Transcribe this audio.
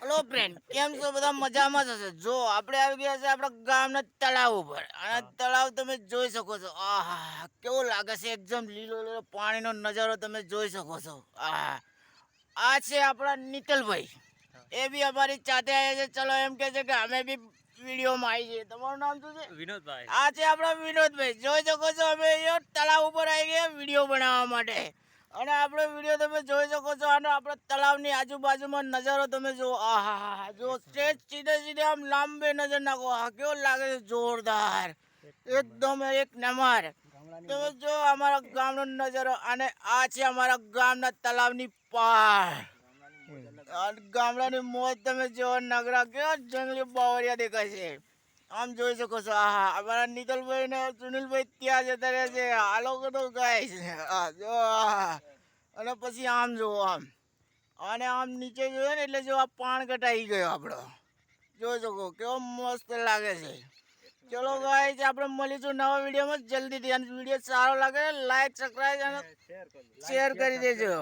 Hello friend, કેમ છો? બધા મજામાં જ હશે. જો આપણે આવી ગયા છે આપણા ગામના તળાવ ઉપર, અને તળાવ તમે જોઈ શકો છો. આહા, કેવો લાગે છે! એકદમ લીલો લીલો પાણીનો નજારો તમે જોઈ શકો છો. આ છે આપણા નીતલભાઈ, એ બી અમારી સાથે આવ્યા છે. ચલો એમ કે છે કે અમે બી વિડીયોમાં આવી જઈએ. તમારું નામ શું છે? વિનોદભાઈ. આ છે આપણા વિનોદભાઈ. જોઈ શકો છો અમે અહીંયા તળાવ ઉપર આવી ગયા વિડીયો બનાવવા માટે. અને આપણો વિડીયો તમે જોઈ શકો છો. અને આપણા તળાવની આજુબાજુમાં નજારો તમે જો. આહા, જો સ્ટ્રેટ સીધે સીધે આમ લાંબે નજર નાખો. કેવો લાગે છે! જોરદાર, એકદમ એક નંબર. તમે જો અમારા ગામનો નજારો. અને આ છે અમારા ગામના તળાવની પાળ. ગામડાની મોજ તમે જો. નગરા કેવા જંગલી બાવરિયા દેખાય છે. આમ જોઈ શકો છો. આહા, અમારા નીતલભાઈ ને સુનિલભાઈ ત્યાં જતા રહે છે. આ લોકો તો ગાય છે. જો અને પછી આમ જો આમ, અને આમ નીચે જોયો ને એટલે જો આ પાણ કટાઈ ગયો આપણો. જોઈ શકો કેવો મસ્ત લાગે છે. ચલો ગાઈસ, આપણે મળીશું નવા વિડીયોમાં જલ્દીથી. અને વિડીયો સારો લાગે લાઈક, સબસ્ક્રાઇબ અને શેર કરી દેજો.